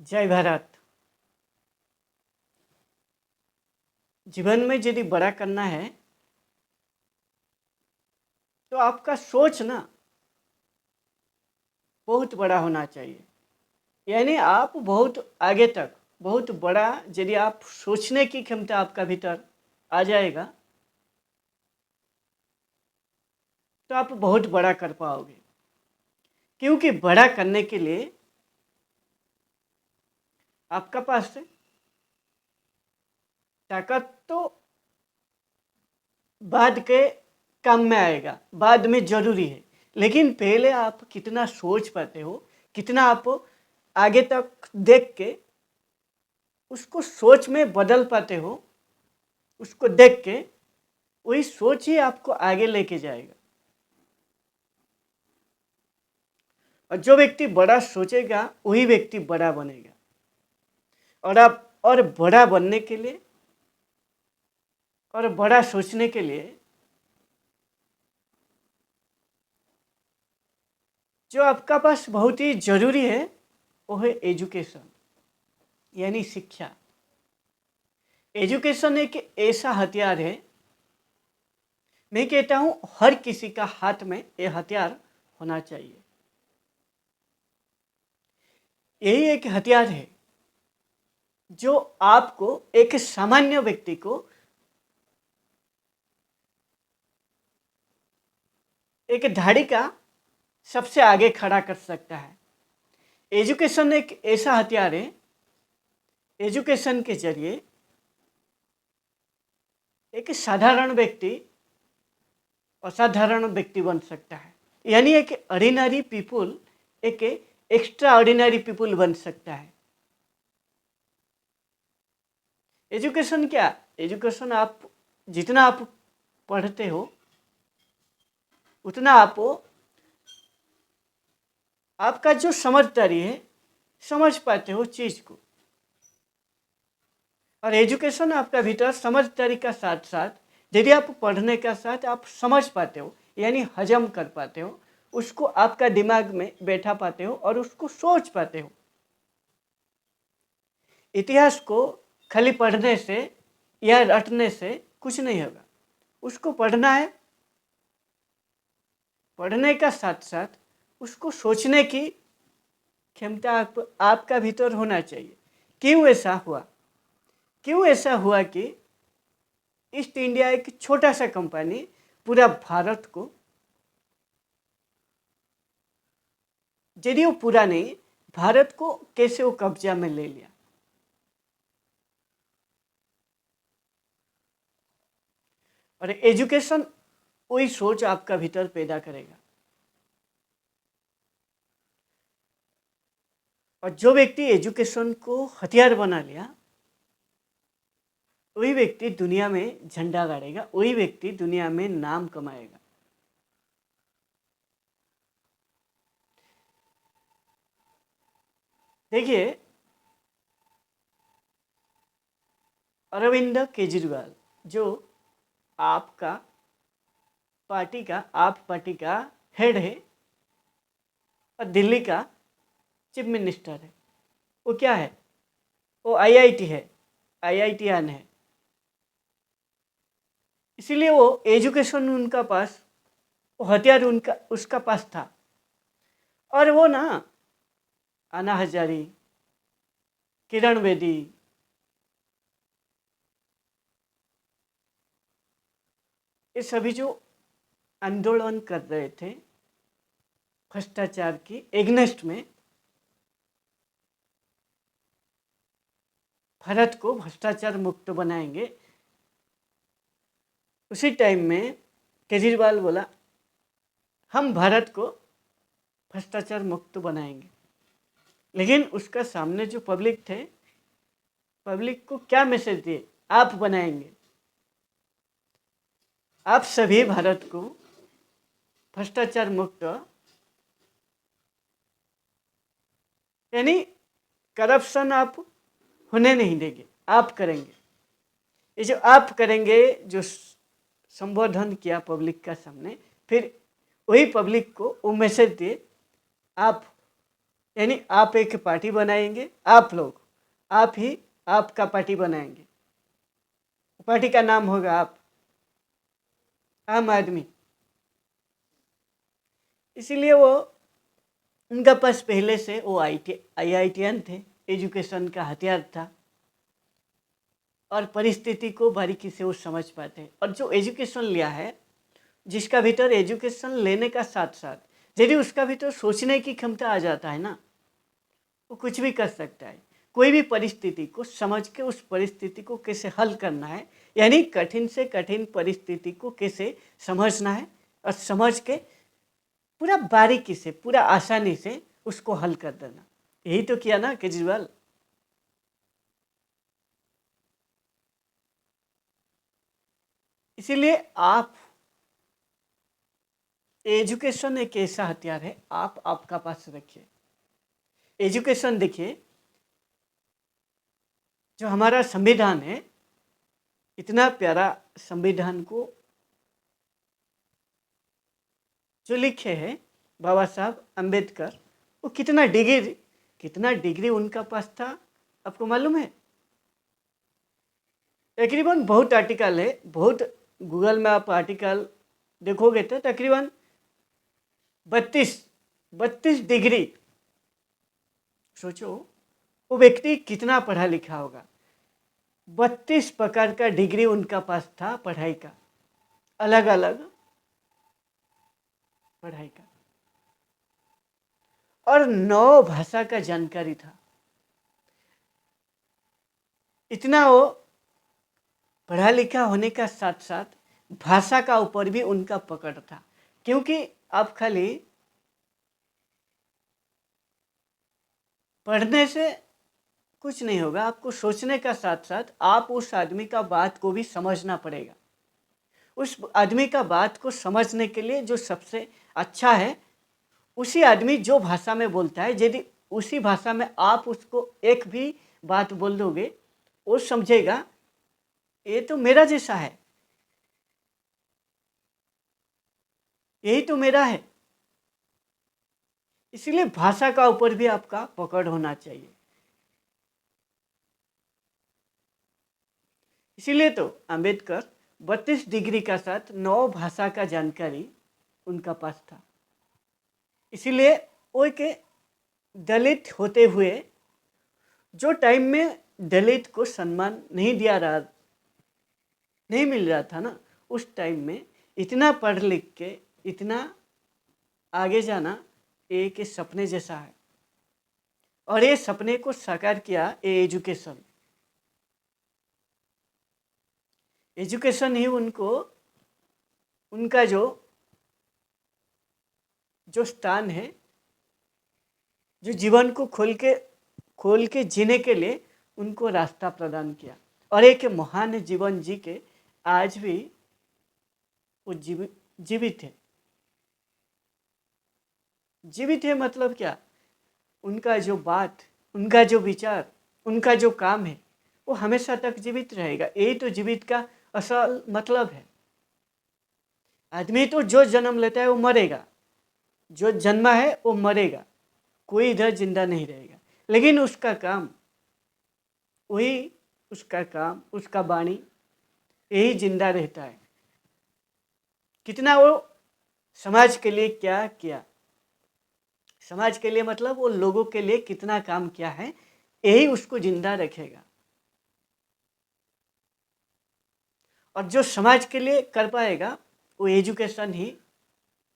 जय भारत। जीवन में यदि बड़ा करना है तो आपका सोच ना बहुत बड़ा होना चाहिए। यानी आप बहुत आगे तक, बहुत बड़ा यदि आप सोचने की क्षमता आपका भीतर आ जाएगा तो आप बहुत बड़ा कर पाओगे। क्योंकि बड़ा करने के लिए आपका पास ताकत तो बाद के काम में आएगा, बाद में जरूरी है, लेकिन पहले आप कितना सोच पाते हो, कितना आप आगे तक देख के उसको सोच में बदल पाते हो, उसको देख के वही सोच ही आपको आगे लेके जाएगा। और जो व्यक्ति बड़ा सोचेगा वही व्यक्ति बड़ा बनेगा। और बड़ा बनने के लिए और बड़ा सोचने के लिए जो आपका पास बहुत ही जरूरी है वो है एजुकेशन, यानी शिक्षा। एजुकेशन एक ऐसा हथियार है, मैं कहता हूं हर किसी का हाथ में ये हथियार होना चाहिए। यही एक हथियार है जो आपको, एक सामान्य व्यक्ति को, एक धाड़ी का सबसे आगे खड़ा कर सकता है। एजुकेशन एक ऐसा हथियार है, एजुकेशन के जरिए एक साधारण व्यक्ति असाधारण व्यक्ति बन सकता है। यानी एक ऑर्डिनरी पीपुल एक एक्स्ट्रा ऑर्डिनरी पीपुल बन सकता है। एजुकेशन क्या? एजुकेशन आप जितना आप पढ़ते हो उतना आपका जो समझदारी है, समझ पाते हो चीज को। और एजुकेशन आपका भीतर समझदारी का साथ साथ यदि आप पढ़ने का साथ आप समझ पाते हो, यानी हजम कर पाते हो, उसको आपका दिमाग में बैठा पाते हो और उसको सोच पाते हो। इतिहास को खाली पढ़ने से या रटने से कुछ नहीं होगा, उसको पढ़ना है। पढ़ने का साथ साथ उसको सोचने की क्षमता आपका भीतर होना चाहिए। क्यों ऐसा हुआ? क्यों ऐसा हुआ कि ईस्ट इंडिया एक छोटा सा कंपनी पूरा भारत को, यदि वो पूरा नहीं, भारत को कैसे वो कब्जा में ले लिया? और एजुकेशन वही सोच आपका भीतर पैदा करेगा। और जो व्यक्ति एजुकेशन को हथियार बना लिया वही व्यक्ति दुनिया में झंडा गाड़ेगा, वही व्यक्ति दुनिया में नाम कमाएगा। देखिए, अरविंद केजरीवाल जो आपका पार्टी का, आप पार्टी का हेड है और दिल्ली का चीफ मिनिस्टर है, वो क्या है? वो आईआईटी है, आईआईटीआन है। इसीलिए वो एजुकेशन उनका पास, वो हथियार उनका उसका पास था। और वो ना अन्ना हजारी, किरण बेदी, ये सभी जो आंदोलन कर रहे थे भ्रष्टाचार की एग्नेस्ट में, भारत को भ्रष्टाचार मुक्त बनाएंगे, उसी टाइम में केजरीवाल बोला हम भारत को भ्रष्टाचार मुक्त बनाएंगे। लेकिन उसका सामने जो पब्लिक थे, पब्लिक को क्या मैसेज दिए? आप बनाएंगे, आप सभी भारत को भ्रष्टाचार मुक्त, यानी करप्शन आप होने नहीं देंगे, आप करेंगे। ये जो आप करेंगे, जो संबोधन किया पब्लिक का सामने, फिर वही पब्लिक को वो मैसेज दिए आप यानी आप एक पार्टी बनाएंगे, आप लोग, आप ही आपका पार्टी बनाएंगे, पार्टी का नाम होगा आप, आम आदमी। इसीलिए वो उनका पास पहले से वो IITian थे, एजुकेशन का हथियार था और परिस्थिति को बारीकी से वो समझ पाते। और जो एजुकेशन लिया है, जिसका भीतर एजुकेशन लेने का साथ साथ यदि उसका भीतर सोचने की क्षमता आ जाता है ना, वो कुछ भी कर सकता है। कोई भी परिस्थिति को समझ के उस परिस्थिति को कैसे हल करना है, यानी कठिन से कठिन परिस्थिति को कैसे समझना है और समझ के पूरा बारीकी से, पूरा आसानी से उसको हल कर देना। यही तो किया ना केजरीवाल। इसीलिए आप, एजुकेशन एक ऐसा हथियार है, आप आपका पास रखिए। एजुकेशन देखिए, जो हमारा संविधान है, इतना प्यारा संविधान को जो लिखे हैं बाबा साहब अम्बेडकर, वो कितना डिग्री उनका पास था, आपको मालूम है? तकरीबन बहुत आर्टिकल है, बहुत, गूगल में आप आर्टिकल देखोगे तो तकरीबन 32 डिग्री। सोचो वो व्यक्ति कितना पढ़ा लिखा होगा। 32 प्रकार का डिग्री उनका पास था पढ़ाई का, अलग अलग पढ़ाई का, और 9 भाषा का जानकारी था। इतना वो पढ़ा लिखा होने का साथ साथ भाषा का ऊपर भी उनका पकड़ था। क्योंकि आप खाली पढ़ने से कुछ नहीं होगा, आपको सोचने का साथ साथ आप उस आदमी का बात को भी समझना पड़ेगा। उस आदमी का बात को समझने के लिए जो सबसे अच्छा है, उसी आदमी जो भाषा में बोलता है, यदि उसी भाषा में आप उसको एक भी बात बोल दोगे, वो समझेगा ये तो मेरा जैसा है, यही तो मेरा है। इसलिए भाषा का ऊपर भी आपका पकड़ होना चाहिए। इसीलिए तो अंबेडकर 32 डिग्री का साथ 9 भाषा का जानकारी उनका पास था। इसीलिए वो एक दलित होते हुए, जो टाइम में दलित को सम्मान नहीं मिल रहा था ना, उस टाइम में इतना पढ़ लिख के इतना आगे जाना एक सपने जैसा है। और ये सपने को साकार किया ये एजुकेशन ही उनको, उनका जो स्थान है, जो जीवन को खोल के जीने के लिए उनको रास्ता प्रदान किया। और एक महान जीवन जी के आज भी वो जीवित है। जीवित है मतलब क्या? उनका जो बात, उनका जो विचार, उनका जो काम है, वो हमेशा तक जीवित रहेगा। यही तो जीवित का असल मतलब है। आदमी तो जो जन्म लेता है वो मरेगा, जो जन्मा है वो मरेगा, कोई इधर जिंदा नहीं रहेगा। लेकिन उसका काम, वही उसका काम, उसका वाणी यही जिंदा रहता है। कितना वो समाज के लिए क्या किया, समाज के लिए मतलब वो लोगों के लिए कितना काम किया है, यही उसको जिंदा रखेगा। और जो समाज के लिए कर पाएगा, वो एजुकेशन ही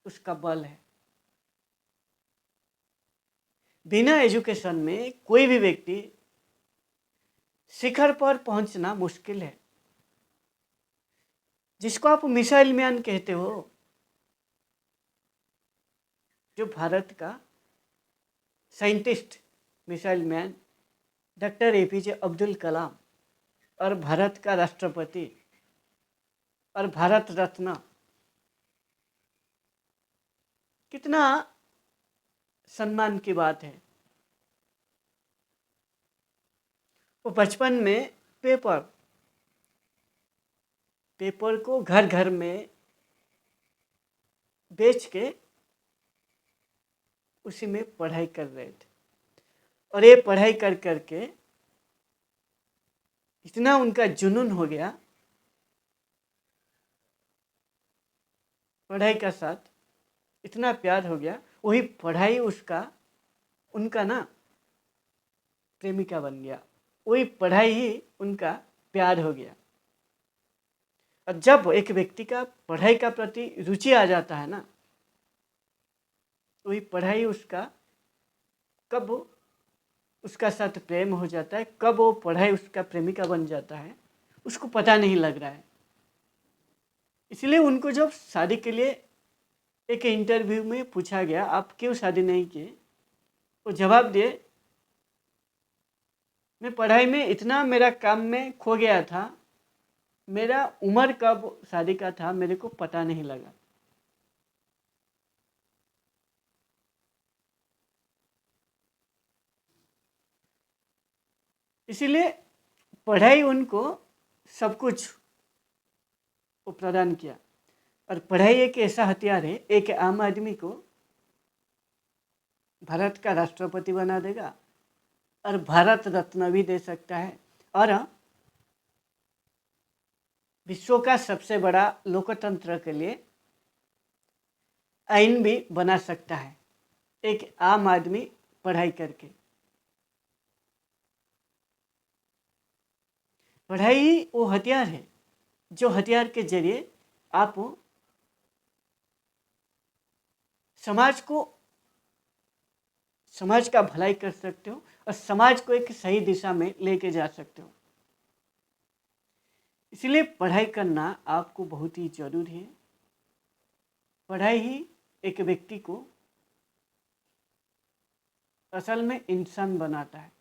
उसका बल है। बिना एजुकेशन में कोई भी व्यक्ति शिखर पर पहुंचना मुश्किल है। जिसको आप मिसाइल मैन कहते हो, जो भारत का scientist, missile man doctor APJ Abdul Kalam, और भारत का राष्ट्रपति और भारत रत्न, कितना सम्मान की बात है। वो बचपन में पेपर को घर घर में बेच के उसी में पढ़ाई कर रहे थे। और ये पढ़ाई कर करके इतना उनका जुनून हो गया पढ़ाई का साथ, इतना प्यार हो गया, वही पढ़ाई उनका ना प्रेमिका बन गया, वही पढ़ाई ही उनका प्यार हो गया। और जब एक व्यक्ति का पढ़ाई का प्रति रुचि आ जाता है ना, वही पढ़ाई कब उसका साथ प्रेम हो जाता है, कब वो पढ़ाई उसका प्रेमिका बन जाता है, उसको पता नहीं लग रहा है। इसलिए उनको जब शादी के लिए एक इंटरव्यू में पूछा गया आप क्यों शादी नहीं किए, वो जवाब दिए मैं पढ़ाई में इतना मेरा काम में खो गया था, मेरा उम्र कब शादी का था मेरे को पता नहीं लगा। इसीलिए पढ़ाई उनको सब कुछ वो प्रदान किया। और पढ़ाई एक ऐसा हथियार है, एक आम आदमी को भारत का राष्ट्रपति बना देगा और भारत रत्न भी दे सकता है, और विश्व का सबसे बड़ा लोकतंत्र के लिए आईन भी बना सकता है एक आम आदमी पढ़ाई करके। पढ़ाई ही वो हथियार है जो हथियार के जरिए आप समाज का भलाई कर सकते हो और समाज को एक सही दिशा में लेके जा सकते हो। इसलिए पढ़ाई करना आपको बहुत ही जरूरी है। पढ़ाई ही एक व्यक्ति को असल में इंसान बनाता है,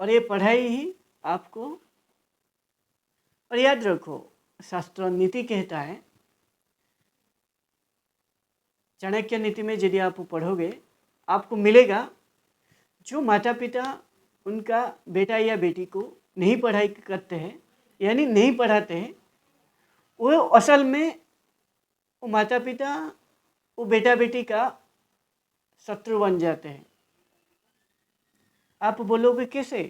और ये पढ़ाई ही आपको, और याद रखो शास्त्र नीति कहता है, चाणक्य नीति में यदि आप पढ़ोगे आपको मिलेगा जो माता पिता उनका बेटा या बेटी को नहीं पढ़ाई करते हैं यानी नहीं पढ़ाते हैं, वो असल में वो माता पिता वो बेटा बेटी का शत्रु बन जाते हैं। आप बोलोगे कैसे?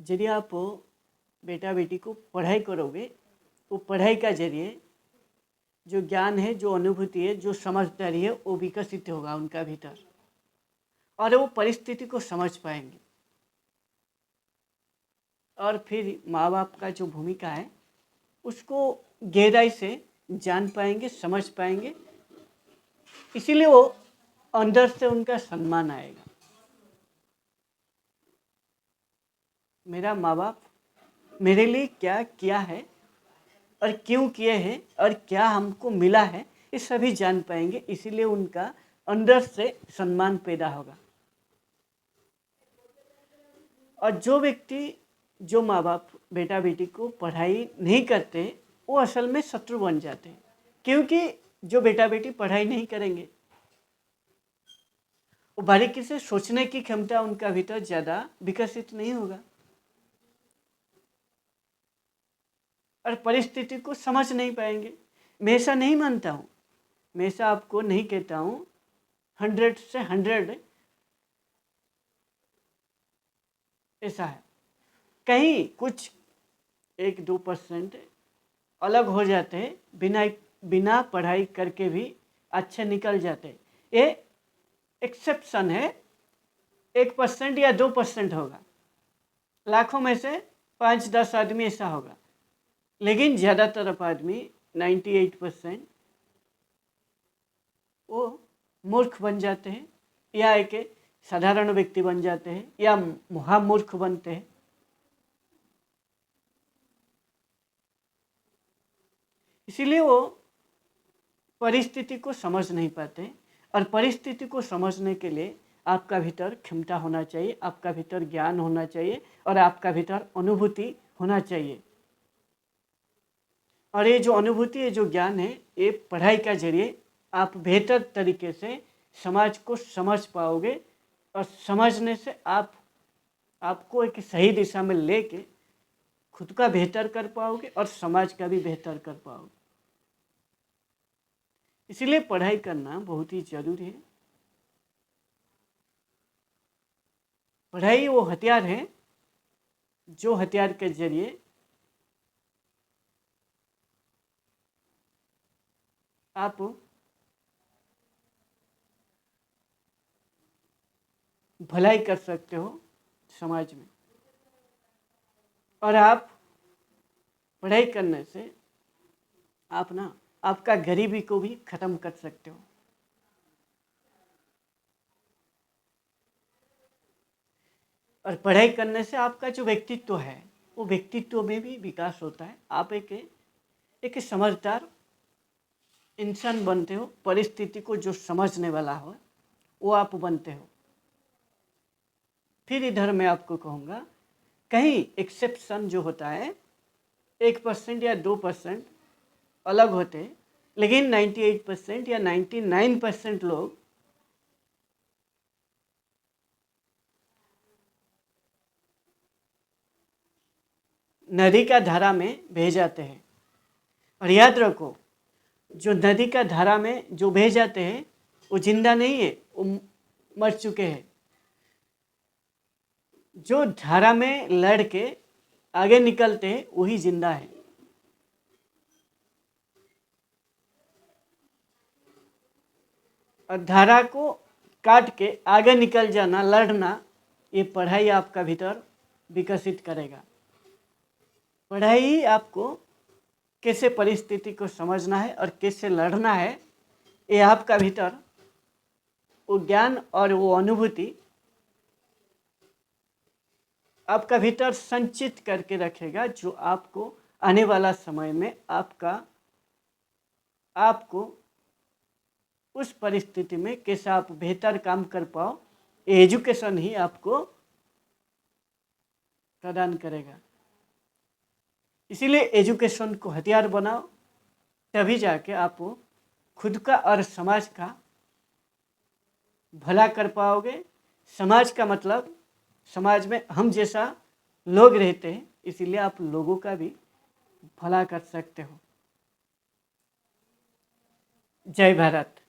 यदि आप बेटा बेटी को पढ़ाई करोगे, वो पढ़ाई का जरिए जो ज्ञान है, जो अनुभूति है, जो समझदारी है वो विकसित होगा उनका भीतर, और वो परिस्थिति को समझ पाएंगे, और फिर माँ बाप का जो भूमिका है उसको गहराई से जान पाएंगे, समझ पाएंगे। इसीलिए वो अंदर से उनका सम्मान आएगा। मेरा माँ बाप मेरे लिए क्या किया है और क्यों किए हैं और क्या हमको मिला है, ये सभी जान पाएंगे। इसीलिए उनका अंदर से सम्मान पैदा होगा। और जो व्यक्ति, जो माँ बाप बेटा बेटी को पढ़ाई नहीं करते, वो असल में शत्रु बन जाते हैं, क्योंकि जो बेटा बेटी पढ़ाई नहीं करेंगे वो बारीकी से सोचने की क्षमता उनका भीतर ज़्यादा विकसित नहीं होगा और परिस्थिति को समझ नहीं पाएंगे। मैं ऐसा नहीं मानता हूँ, मैं ऐसा आपको नहीं कहता हूँ 100 से 100 ऐसा है। कहीं कुछ 1-2% अलग हो जाते हैं, बिना पढ़ाई करके भी अच्छे निकल जाते हैं। ये एक्सेप्शन है, 1% या 2% होगा, लाखों में से 5-10 आदमी ऐसा होगा, लेकिन ज़्यादातर आदमी 98% वो मूर्ख बन जाते हैं, या एक साधारण व्यक्ति बन जाते हैं, या महामूर्ख बनते हैं। इसीलिए वो परिस्थिति को समझ नहीं पाते, और परिस्थिति को समझने के लिए आपका भीतर क्षमता होना चाहिए, आपका भीतर ज्ञान होना चाहिए, और आपका भीतर अनुभूति होना चाहिए। और ये जो अनुभूति है, जो ज्ञान है, ये पढ़ाई का जरिए आप बेहतर तरीके से समाज को समझ पाओगे, और समझने से आपको एक सही दिशा में लेके खुद का बेहतर कर पाओगे और समाज का भी बेहतर कर पाओगे। इसलिए पढ़ाई करना बहुत ही जरूरी है। पढ़ाई वो हथियार है जो हथियार के जरिए आप भलाई कर सकते हो समाज में, और आप पढ़ाई करने से आप ना आपका गरीबी को भी खत्म कर सकते हो। और पढ़ाई करने से आपका जो व्यक्तित्व है वो व्यक्तित्व में भी विकास होता है। आप एक समझदार इंसान बनते हो, परिस्थिति को जो समझने वाला हो वो आप बनते हो। फिर इधर मैं आपको कहूँगा, कहीं एक्सेप्शन जो होता है 1% या 2% अलग होते हैं, लेकिन 98% या 99% लोग नदी का धारा में बह जाते हैं। और याद रखो, जो नदी का धारा में जो बह जाते हैं वो जिंदा नहीं है, वो मर चुके हैं। जो धारा में लड़ के आगे निकलते हैं वही जिंदा है। और धारा को काट के आगे निकल जाना, लड़ना, ये पढ़ाई आपका भीतर विकसित करेगा। पढ़ाई आपको कैसे परिस्थिति को समझना है और कैसे लड़ना है, ये आपका भीतर वो ज्ञान और वो अनुभूति आपका भीतर संचित करके रखेगा, जो आपको आने वाला समय में आपको उस परिस्थिति में कैसे आप बेहतर काम कर पाओ, एजुकेशन ही आपको प्रदान करेगा। इसीलिए एजुकेशन को हथियार बनाओ, तभी जाके आप खुद का और समाज का भला कर पाओगे। समाज का मतलब समाज में हम जैसा लोग रहते हैं, इसीलिए आप लोगों का भी भला कर सकते हो। जय भारत।